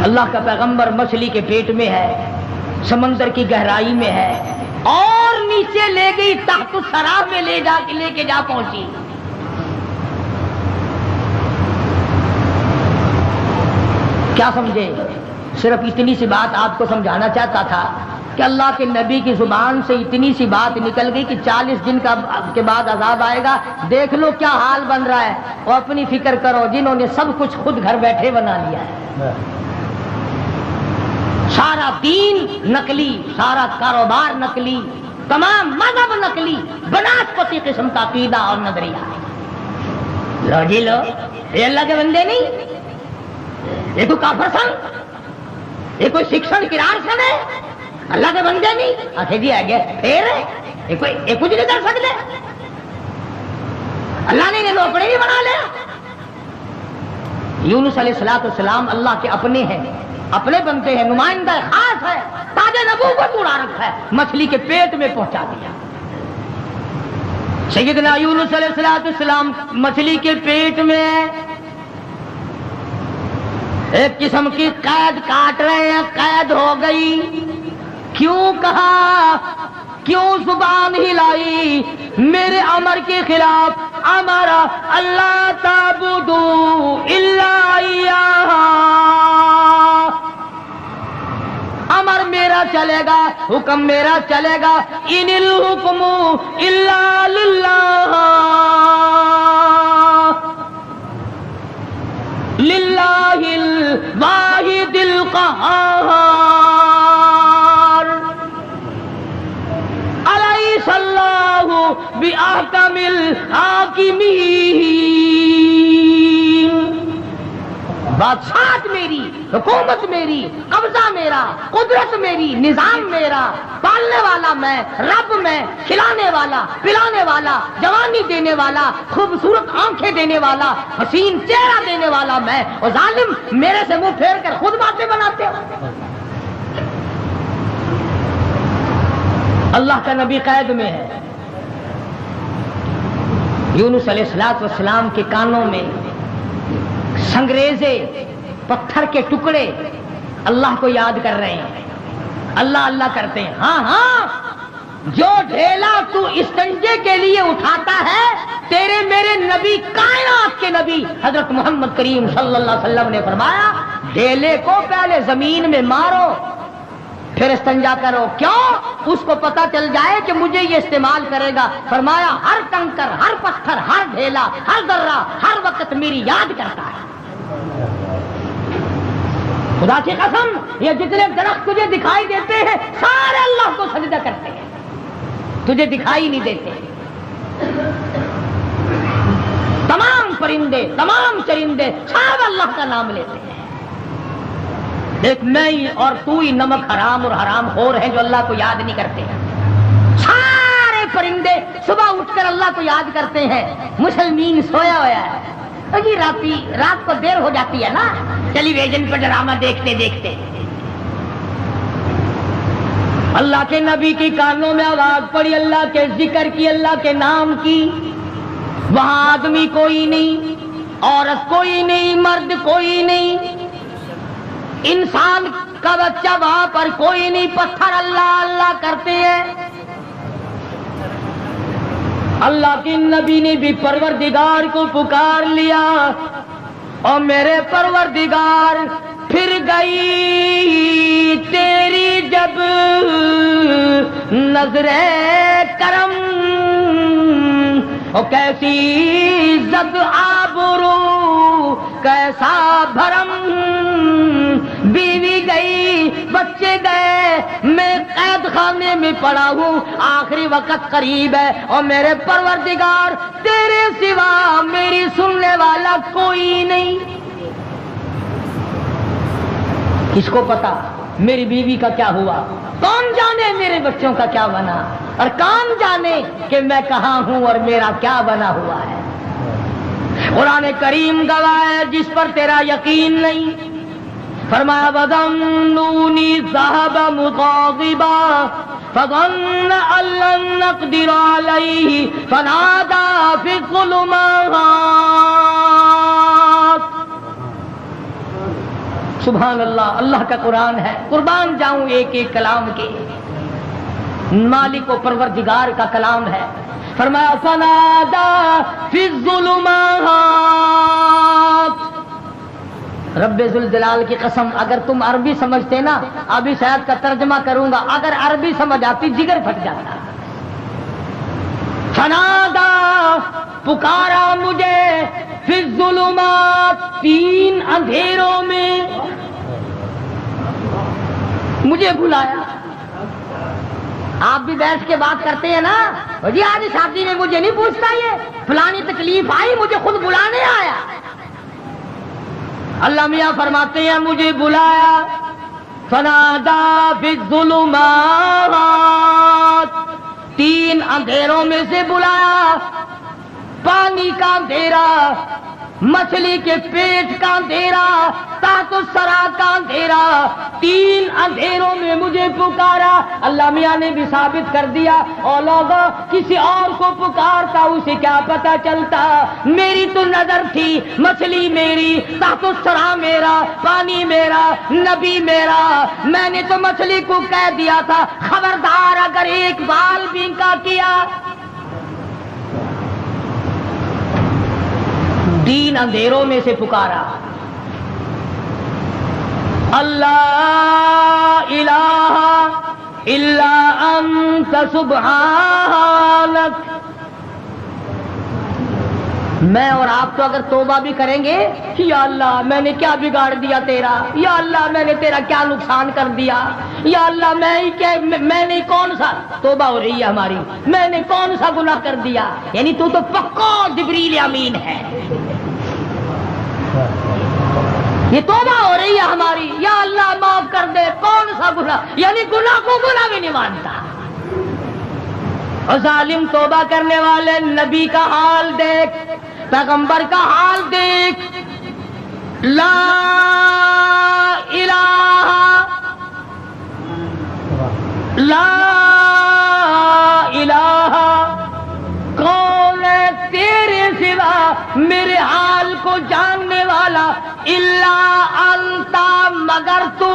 اللہ کا پیغمبر مچھلی کے پیٹ میں ہے، سمندر کی گہرائی میں ہے، اور نیچے لے گئی تحت الثری میں لے کے جا پہنچی۔ کیا سمجھے؟ صرف اتنی سی بات آپ کو سمجھانا چاہتا تھا کہ اللہ کے نبی کی زبان سے اتنی سی بات نکل گئی کہ 40 دن کے بعد عذاب آئے گا، دیکھ لو کیا حال بن رہا ہے، اور اپنی فکر کرو جنہوں نے سب کچھ خود گھر بیٹھے بنا لیا ہے، سارا دین نقلی، سارا کاروبار نقلی، تمام مذہب نقلی، بناسپتی قسم کا عقیدہ اور نظریہ۔ لو جی لو، یہ اللہ کے بندے نہیں، یہ کوئی کافر سن، یہ کوئی شکشن کرار سن ہے، اللہ کے بندے نہیں، آخر جی آگے پھر یہ کچھ نہیں کر سکتے، اللہ نے انہیں لوپڑے نہیں بنا لیا۔ یونس علیہ السلام اللہ کے اپنے ہیں، اپنے بنتے ہیں، نمائندہ خاص ہے، تاج نبوت اڑا رکھا ہے، مچھلی کے پیٹ میں پہنچا دیا۔ سیدنا یونس علیہ السلام مچھلی کے پیٹ میں ایک قسم کی قید کاٹ رہے ہیں، قید ہو گئی۔ کیوں کہا، کیوں زبان ہلائی میرے امر کے خلاف؟ امرا اللہ تعبدوا الا ایاہ، امر میرا چلے گا، حکم میرا چلے گا. ان الحکم الا للہ، للہ الواحد القہار. الیس اللہ باحکم الحاکمین. بادشاہت میری، حکومت میری، قبضہ میرا، قدرت میری، نظام میرا، پالنے والا میں، رب میں، کھلانے والا، پلانے والا، جوانی دینے والا، خوبصورت آنکھیں دینے والا، حسین چہرہ دینے والا میں، اور ظالم میرے سے منہ پھیر کر خود باتیں بناتے ہو. اللہ کا نبی قید میں ہے. یونس علیہ السلام کے کانوں میں سنگریزے، پتھر کے ٹکڑے اللہ کو یاد کر رہے ہیں، اللہ اللہ کرتے ہیں. ہاں ہاں، جو ڈھیلا تو استنجے کے لیے اٹھاتا ہے، تیرے میرے نبی، کائنات کے نبی حضرت محمد کریم صلی اللہ علیہ وسلم نے فرمایا ڈھیلے کو پہلے زمین میں مارو پھر استنجا کرو. کیوں؟ اس کو پتا چل جائے کہ مجھے یہ استعمال کرے گا. فرمایا ہر کنکر، ہر پتھر، ہر ڈھیلا، ہر ذرہ ہر وقت میری یاد کرتا ہے. خدا کی قسم، یہ جتنے درخت تجھے دکھائی دیتے ہیں سارے اللہ کو سجدہ کرتے ہیں، تجھے دکھائی نہیں دیتے. تمام پرندے، تمام چرندے سب اللہ کا نام لیتے ہیں. ایک میں ہی اور تو ہی نمک حرام اور حرام خور ہیں جو اللہ کو یاد نہیں کرتے ہیں. سارے پرندے صبح اٹھ کر اللہ کو یاد کرتے ہیں. مسلمین سویا ہوا ہے جی، رات کو دیر ہو جاتی ہے نا ٹیلی ویژن پر ڈرامہ دیکھتے دیکھتے. اللہ کے نبی کی کانوں میں آواز پڑی، اللہ کے ذکر کی، اللہ کے نام کی. وہاں آدمی کوئی نہیں، عورت کوئی نہیں، مرد کوئی نہیں، انسان کا بچہ وہاں پر کوئی نہیں. پتھر اللہ اللہ کرتے ہیں. اللہ کے نبی نے بھی پروردگار کو پکار لیا، اور میرے پروردگار پھر گئی تیری جب نظر کرم، اور کیسی عزت آبرو کیسا بھرم. بیوی گئی، بچے گئے، میں قید خانے میں پڑا ہوں، آخری وقت قریب ہے، اور میرے پروردگار تیرے سوا میری سننے والا کوئی نہیں. کس کو پتا میری بیوی کا کیا ہوا؟ کون جانے میرے بچوں کا کیا بنا، اور کون جانے کہ میں کہاں ہوں اور میرا کیا بنا ہوا ہے. قرآن کریم گواہ ہے جس پر تیرا یقین نہیں. فرمایا وَظَنُّونِي ذَهَبَ مُغَاضِبًا فَظَنَّ أَن لَّن نَّقْدِرَ عَلَيْهِ فَنَادَىٰ فِي الظُّلُمَاتِ. سبحان اللہ، اللہ کا قرآن ہے. قربان جاؤں ایک ایک کلام کے. مالک و پروردگار کا کلام ہے. فرمایا فَنَادَىٰ فِي الظُّلُمَاتِ. رب ذوالجلال کی قسم، اگر تم عربی سمجھتے نا، ابھی شاید کا ترجمہ کروں گا، اگر عربی سمجھ آتی جگر پھٹ جاتا. فنادا، پکارا مجھے، فی الظلمات، تین اندھیروں میں مجھے بلایا. آپ بھی بیٹھ کے بات کرتے ہیں نا، جی آج شادی میں مجھے نہیں پوچھتا، یہ فلانی تکلیف آئی مجھے خود بلانے آیا. اللہ میاں فرماتے ہیں مجھے بلایا. فنادا فی الظلمات، تین اندھیروں میں سے بلایا. پانی کا اندھیرا، مچھلی کے پیٹ کا اندھیرا، تحت الثری کا اندھیرا، تین اندھیروں میں مجھے پکارا. اللہ میاں نے بھی ثابت کر دیا، اور لوگوں کسی اور کو پکارتا اسے کیا پتا چلتا. میری تو نظر تھی، مچھلی میری، تحت الثری میرا، پانی میرا، نبی میرا. میں نے تو مچھلی کو کہہ دیا تھا خبردار اگر ایک بال بینکا کیا. تین اندھیروں میں سے پکارا. اللہ الہ الا انت سبحانک. میں اور آپ تو اگر توبہ بھی کریں گے، یا اللہ میں نے کیا بگاڑ دیا تیرا، یا اللہ میں نے تیرا کیا نقصان کر دیا، یا اللہ میں نے کون سا، توبہ ہو رہی ہے ہماری، میں نے کون سا گناہ کر دیا، یعنی تو پکا جبریل امین ہے. یہ توبہ ہو رہی ہے ہماری، یا اللہ معاف کر دے، کون سا گناہ، یعنی گناہ کو گناہ بھی نہیں مانتا. اور ظالم توبہ کرنے والے نبی کا حال دیکھ، پیغمبر کا حال دیکھ. لا الہ لا الہ، کون ہے تیرے سوا میرے حال کو جاننے والا، الا انتا، مگر تو.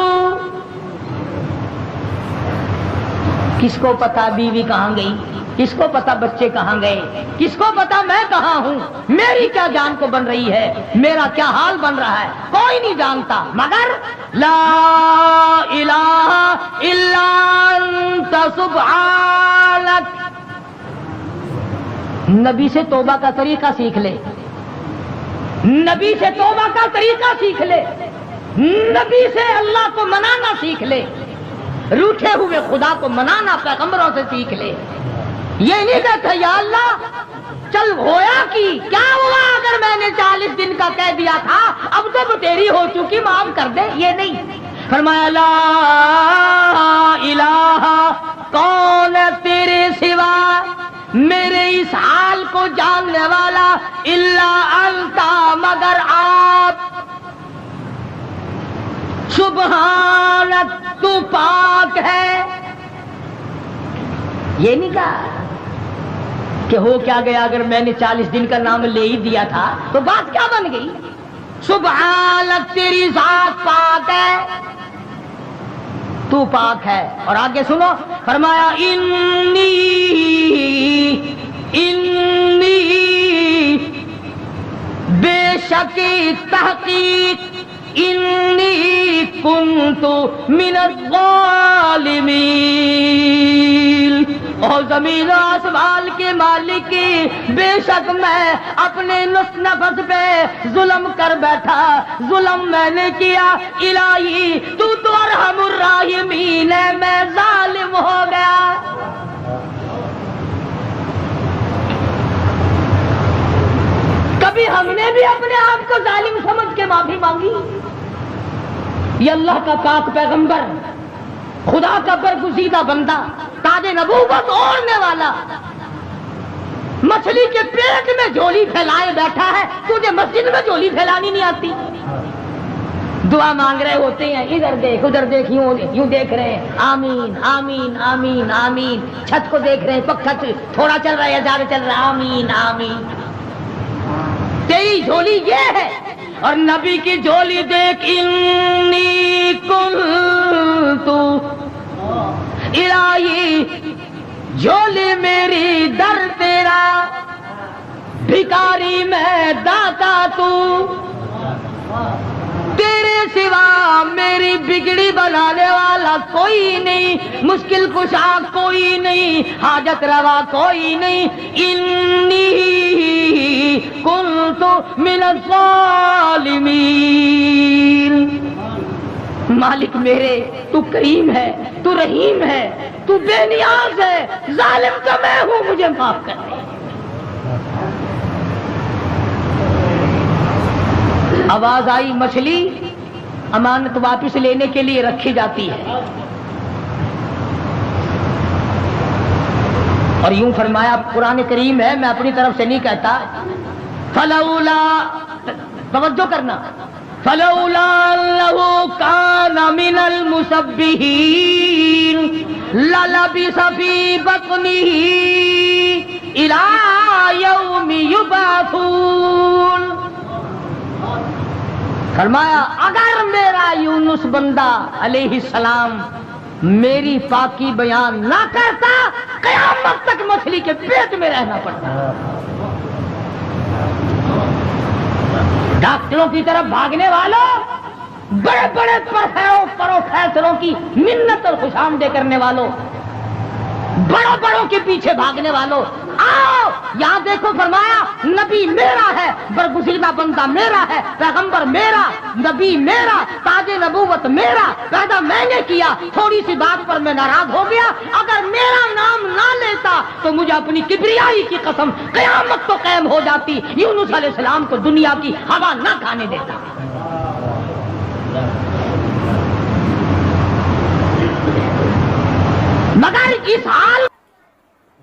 کس کو پتا بیوی کہاں گئی، کس کو پتا بچے کہاں گئے، کس کو پتا میں کہاں ہوں، میری کیا جان کو بن رہی ہے، میرا کیا حال بن رہا ہے، کوئی نہیں جانتا. مگر لا الہ الا انت سبحانک. نبی سے توبہ کا طریقہ سیکھ لے، نبی سے توبہ کا طریقہ سیکھ لے، نبی سے اللہ کو منانا سیکھ لے، روٹھے ہوئے خدا کو منانا پیغمبروں سے سیکھ لے. یہ نہیں کہتا یا اللہ چل ہویا کی کیا ہوا اگر میں نے 40 دن کا کہہ دیا تھا، اب تو تیری ہو چکی معاف کر دے. یہ نہیں، فرمایا لا الہ، کون ہے تیرے سوا میرے اس حال کو جاننے والا، الا انتا، مگر آپ، سبحانک، تو پاک ہے. یہ نہیں کہا کہ ہو کیا گیا اگر میں نے 40 دن کا نام لے ہی دیا تھا تو بات کیا بن گئی. سبحانک، تیری ذات پاک ہے، تو پاک ہے. اور آگے سنو، فرمایا انی بے شک تحقیق، انی کنت من الظالمین. اور زمین و آسمان کے مالک کی، بے شک میں اپنے نفس پہ ظلم کر بیٹھا، ظلم میں نے کیا. الہی تو ارحم الراحمین ہے، میں ظالم ہو گیا. کبھی ہم نے بھی اپنے آپ کو ظالم سمجھ کے معافی مانگی؟ یہ اللہ کا پاک پیغمبر، خدا کا برگزیدہ بندہ، تاج نبوت اوڑھنے والا، مچھلی کے پیٹ میں جھولی پھیلائے بیٹھا ہے، تجھے مسجد میں جھولی پھیلانی نہیں آتی؟ دعا مانگ رہے ہوتے ہیں، ادھر دیکھ ادھر دیکھ، یوں دیکھ رہے ہیں، آمین آمین آمین آمین. چھت کو دیکھ رہے ہیں، پکا تھوڑا چل رہا ہے یا زیادہ چل رہا ہے، آمین آمین. تیری جھولی یہ ہے. اور نبی کی جھولی دیکھ، انی کنت، الہی جھولی میری در تیرا، بھکاری میں داتا تو، تیرے سوا میری بگڑی بنانے والا کوئی نہیں، مشکل کشا کوئی نہیں، حاجت روا کوئی نہیں. انی کنت من الظالمین. مالک میرے تو کریم ہے، تو رحیم ہے، تو بے نیاز ہے، ظالم تو میں ہوں، مجھے معاف کر دے. آواز آئی، مچھلی امانت واپس لینے کے لیے رکھی جاتی ہے. اور یوں فرمایا، قرآن کریم ہے، میں اپنی طرف سے نہیں کہتا. فلولا، توجہ کرنا، فلولا انه كان من المسبحين للبث في بطنه الى يوم يبعثون. فرمایا اگر میرا یونس بندہ علیہ السلام میری پاکی بیان نہ کرتا، قیامت تک مچھلی کے پیٹ میں رہنا پڑتا. ڈاکٹروں کی طرف بھاگنے والوں، بڑے بڑے پروفیسروں کی منت اور خوشامدیں کرنے والوں، بڑوں بڑوں کے پیچھے بھاگنے والوں، آؤ یہاں دیکھو، فرمایا نبی میرا ہے، برگزیدہ بندہ میرا ہے، پیغمبر میرا، نبی میرا، تاج نبوت میرا، پیدا میں نے کیا، تھوڑی سی بات پر میں ناراض ہو گیا، اگر میرا نام نہ لیتا تو مجھے اپنی کبریائی کی قسم قیامت تو قائم ہو جاتی، یونس علیہ السلام کو دنیا کی ہوا نہ کھانے دیتا۔ مگر اس حال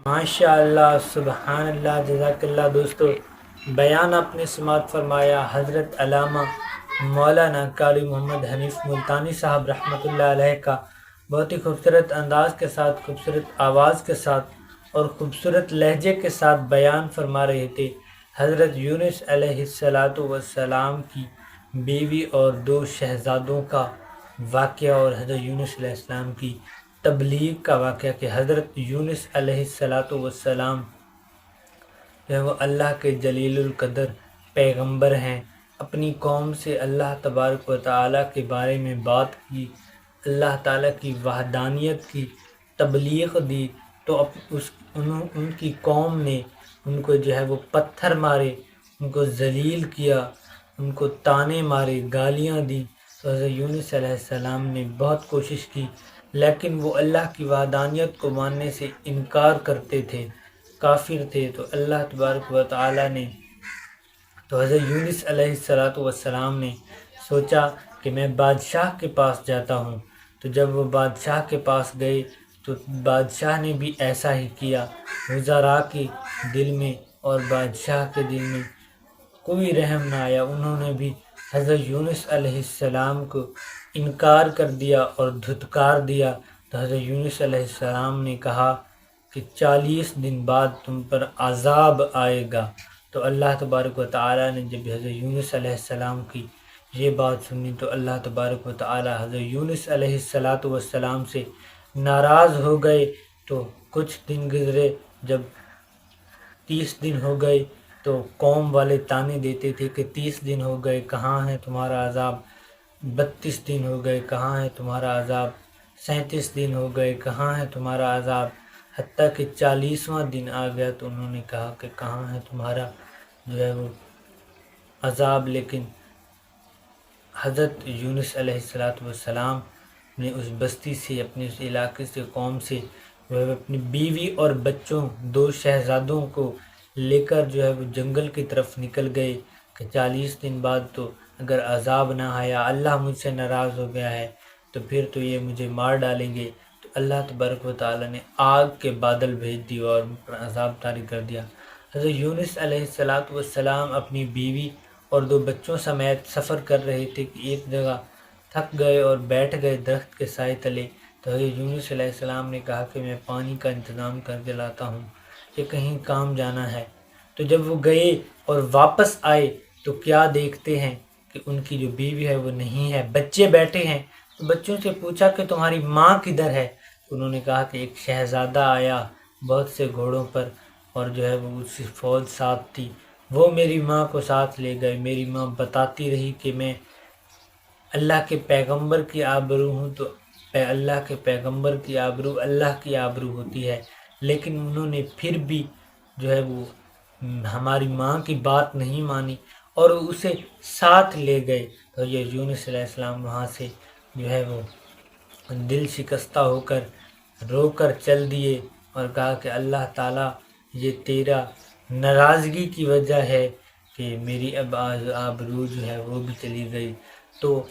ماشاء اللہ، سبحان اللہ، جزاک اللہ۔ دوستو، بیان آپ نے سماعت فرمایا حضرت علامہ مولانا قاری محمد حنیف ملتانی صاحب رحمۃ اللہ علیہ کا، بہت ہی خوبصورت انداز کے ساتھ، خوبصورت آواز کے ساتھ اور خوبصورت لہجے کے ساتھ بیان فرما رہے تھے حضرت یونس علیہ السلام کی بیوی اور 2 شہزادوں کا واقعہ، اور حضرت یونس علیہ السلام کی تبلیغ کا واقعہ کہ حضرت یونس علیہ السلام جو ہے وہ اللہ کے جلیل القدر پیغمبر ہیں، اپنی قوم سے اللہ تبارک و تعالیٰ کے بارے میں بات کی، اللہ تعالیٰ کی وحدانیت کی تبلیغ دی، تو ان کی قوم نے ان کو جو ہے وہ پتھر مارے، ان کو ذلیل کیا، ان کو تانے مارے، گالیاں دی۔ تو حضرت یونس علیہ السلام نے بہت کوشش کی، لیکن وہ اللہ کی وحدانیت کو ماننے سے انکار کرتے تھے، کافر تھے۔ تو اللہ تبارک و تعالیٰ نے، تو حضرت یونس علیہ السلام نے سوچا کہ میں بادشاہ کے پاس جاتا ہوں۔ تو جب وہ بادشاہ کے پاس گئے تو بادشاہ نے بھی ایسا ہی کیا، وزراء کے دل میں اور بادشاہ کے دل میں کوئی رحم نہ آیا، انہوں نے بھی حضرت یونس علیہ السلام کو انکار کر دیا اور دھتکار دیا۔ تو حضرت یونس علیہ السلام نے کہا کہ 40 دن بعد تم پر عذاب آئے گا۔ تو اللہ تبارک و تعالیٰ نے جب حضرت یونس علیہ السلام کی یہ بات سنی تو اللہ تبارک و تعالیٰ حضرت یونس علیہ السلام سے ناراض ہو گئے۔ تو کچھ دن گزرے، جب 30 دن ہو گئے تو قوم والے تانے دیتے تھے کہ 30 دن ہو گئے، کہاں ہے تمہارا عذاب؟ 32 دن ہو گئے، کہاں ہے تمہارا عذاب؟ 37 دن ہو گئے، کہاں ہے تمہارا عذاب؟ حتیٰ کہ 40واں دن آ گیا تو انہوں نے کہا کہ کہاں ہے تمہارا جو ہے وہ عذاب؟ لیکن حضرت یونس علیہ السلام نے اس بستی سے، اپنے اس علاقے سے، قوم سے جو ہے اپنی بیوی اور بچوں 2 شہزادوں کو لے کر جو ہے وہ جنگل کی طرف نکل گئے کہ 40 دن بعد تو اگر عذاب نہ آیا، اللہ مجھ سے ناراض ہو گیا ہے تو پھر تو یہ مجھے مار ڈالیں گے۔ تو اللہ تبارک و تعالیٰ نے آگ کے بادل بھیج دی اور ان پر عذاب طاری کر دیا۔ حضرت یونس علیہ السلام اپنی بیوی اور 2 بچوں سمیت سفر کر رہے تھے کہ ایک جگہ تھک گئے اور بیٹھ گئے درخت کے سائے تلے۔ تو حضرت یونس علیہ السلام نے کہا کہ میں پانی کا انتظام کر کے لاتا ہوں، کہ کہیں کام جانا ہے۔ تو جب وہ گئے اور واپس آئے تو کیا دیکھتے ہیں کہ ان کی جو بیوی ہے وہ نہیں ہے، بچے بیٹھے ہیں۔ تو بچوں سے پوچھا کہ تمہاری ماں کدھر ہے؟ انہوں نے کہا کہ ایک شہزادہ آیا بہت سے گھوڑوں پر اور جو ہے وہ اس کی فوج ساتھ تھی، وہ میری ماں کو ساتھ لے گئے۔ میری ماں بتاتی رہی کہ میں اللہ کے پیغمبر کی آبرو ہوں، تو اللہ کے پیغمبر کی آبرو اللہ کی آبرو ہوتی ہے، لیکن انہوں نے پھر بھی جو ہے وہ ہماری ماں کی بات نہیں مانی اور اسے ساتھ لے گئے۔ تو یہ یونس علیہ السلام وہاں سے جو ہے وہ دل شکستہ ہو کر رو کر چل دیے اور کہا کہ اللہ تعالیٰ یہ تیرا ناراضگی کی وجہ ہے کہ میری اب آبرو جو ہے وہ بھی چلی گئی۔ تو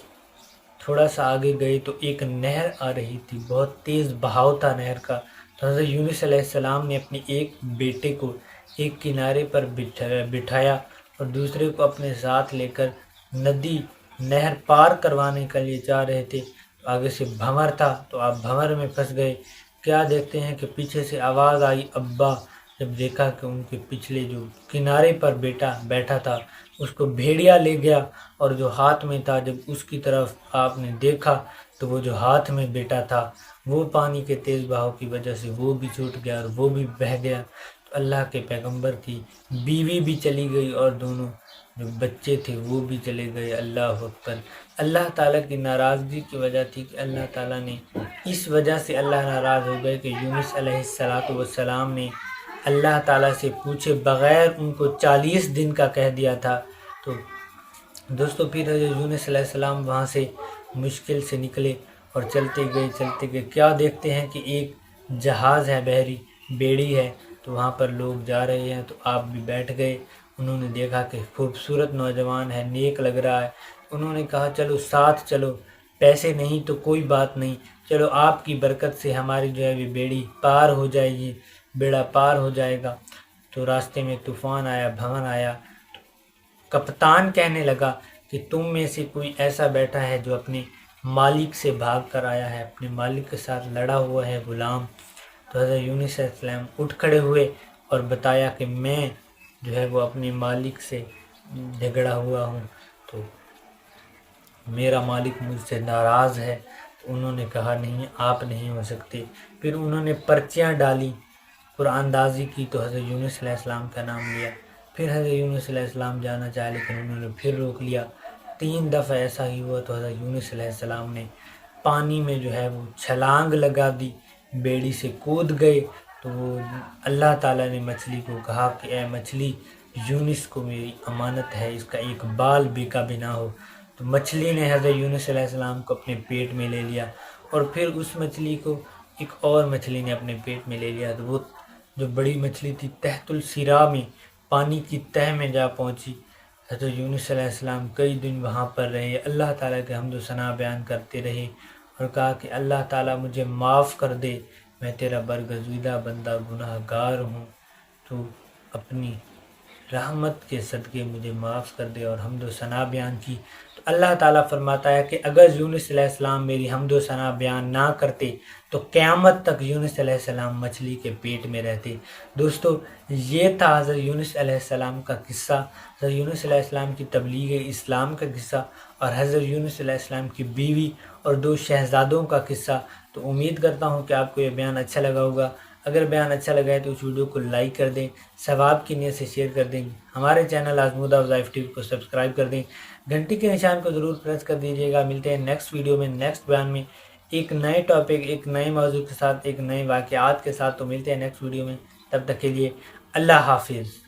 تھوڑا سا آگے گئے تو ایک نہر آ رہی تھی، بہت تیز بہاؤ تھا نہر کا۔ تو حضرت یونس علیہ السلام نے اپنے ایک بیٹے کو ایک کنارے پر بٹھایا اور دوسرے کو اپنے ساتھ لے کر ندی نہر پار کروانے کے لیے جا رہے تھے۔ تو آگے سے بھنور تھا تو آپ بھنور میں پھنس گئے۔ کیا دیکھتے ہیں کہ پیچھے سے آواز آئی ابا، جب دیکھا کہ ان کے پچھلے جو کنارے پر بیٹا بیٹھا تھا اس کو بھیڑیا لے گیا، اور جو ہاتھ میں تھا جب اس کی طرف آپ نے دیکھا تو وہ جو ہاتھ میں بیٹا تھا وہ پانی کے تیز بہاؤ کی وجہ سے وہ بھی چھوٹ گیا اور وہ بھی بہہ گیا۔ تو اللہ کے پیغمبر کی بیوی بھی چلی گئی اور دونوں جو بچے تھے وہ بھی چلے گئے۔ اللہ اکبر۔ اللہ تعالیٰ کی ناراضگی کی وجہ تھی کہ اللہ تعالیٰ نے اس وجہ سے اللہ ناراض ہو گئے کہ یونس علیہ السلام نے اللہ تعالیٰ سے پوچھے بغیر ان کو 40 دن کا کہہ دیا تھا۔ تو دوستو پھر حضرت یونس علیہ السلام وہاں سے مشکل سے نکلے اور چلتے گئے۔ کیا دیکھتے ہیں کہ ایک جہاز ہے، بحری بیڑی ہے، تو وہاں پر لوگ جا رہے ہیں، تو آپ بھی بیٹھ گئے۔ انہوں نے دیکھا کہ خوبصورت نوجوان ہے، نیک لگ رہا ہے۔ انہوں نے کہا چلو ساتھ چلو، پیسے نہیں تو کوئی بات نہیں، چلو آپ کی برکت سے ہماری جو ہے بیڑی پار ہو جائے گی، بیڑا پار ہو جائے گا۔ تو راستے میں طوفان آیا، بھون آیا۔ کپتان کہنے لگا کہ تم میں سے کوئی ایسا بیٹھا ہے جو اپنے مالک سے بھاگ کر آیا ہے، اپنے مالک کے ساتھ لڑا ہوا ہے غلام۔ تو حضرت یونس علیہ السلام اٹھ کھڑے ہوئے اور بتایا کہ میں جو ہے وہ اپنے مالک سے جھگڑا ہوا ہوں، تو میرا مالک مجھ سے ناراض ہے۔ تو انہوں نے کہا نہیں، آپ نہیں ہو سکتے۔ پھر انہوں نے پرچیاں ڈالی، قرآن اندازی کی، تو حضرت یونس علیہ السلام کا نام لیا۔ پھر حضرت یونس علیہ السلام جانا چاہے لیکن انہوں نے پھر روک لیا۔ 3 دفعہ ایسا ہی ہوا تو حضرت یونس علیہ السلام نے پانی میں جو ہے وہ چھلانگ لگا دی، بیڑی سے کود گئے۔ تو وہ اللہ تعالیٰ نے مچھلی کو کہا کہ اے مچھلی، یونس کو میری امانت ہے، اس کا ایک بال بیکا بھی نہ ہو۔ تو مچھلی نے حضرت یونس علیہ السلام کو اپنے پیٹ میں لے لیا، اور پھر اس مچھلی کو ایک اور مچھلی نے اپنے پیٹ میں لے لیا۔ تو وہ جو بڑی مچھلی تھی تحت السرا میں، پانی کی تہ میں جا پہنچی۔ حضرت یونس علیہ السلام کئی دن وہاں پر رہے، اللہ تعالیٰ کے حمد و ثنا بیان کرتے رہے اور کہا کہ اللہ تعالیٰ مجھے معاف کر دے، میں تیرا برگزیدہ بندہ گناہ گار ہوں، تو اپنی رحمت کے صدقے مجھے معاف کر دے، اور حمد و ثنا بیان کی۔ تو اللہ تعالیٰ فرماتا ہے کہ اگر یونس علیہ السلام میری حمد و ثنا بیان نہ کرتے تو قیامت تک یونس علیہ السلام مچھلی کے پیٹ میں رہتے۔ دوستو یہ تھا حضرت یونس علیہ السلام کا قصہ، حضرت یونس علیہ السلام کی تبلیغ اسلام کا قصہ، اور حضرت یونس علیہ السلام کی بیوی اور 2 شہزادوں کا قصہ۔ تو امید کرتا ہوں کہ آپ کو یہ بیان اچھا لگا ہوگا۔ اگر بیان اچھا لگا ہے تو اس ویڈیو کو لائک کر دیں، ثواب کی نیت سے شیئر کر دیں، ہمارے چینل آزمودہ وظائف ٹی وی کو سبسکرائب کر دیں، گھنٹی کے نشان کو ضرور پریس کر دیجیے گا۔ ملتے ہیں نیکسٹ ویڈیو میں، نیکسٹ بیان میں، ایک نئے ٹاپک، ایک نئے موضوع کے ساتھ، ایک نئے واقعات کے ساتھ۔ تو ملتے ہیں نیکسٹ ویڈیو میں، تب تک کے لیے اللہ حافظ۔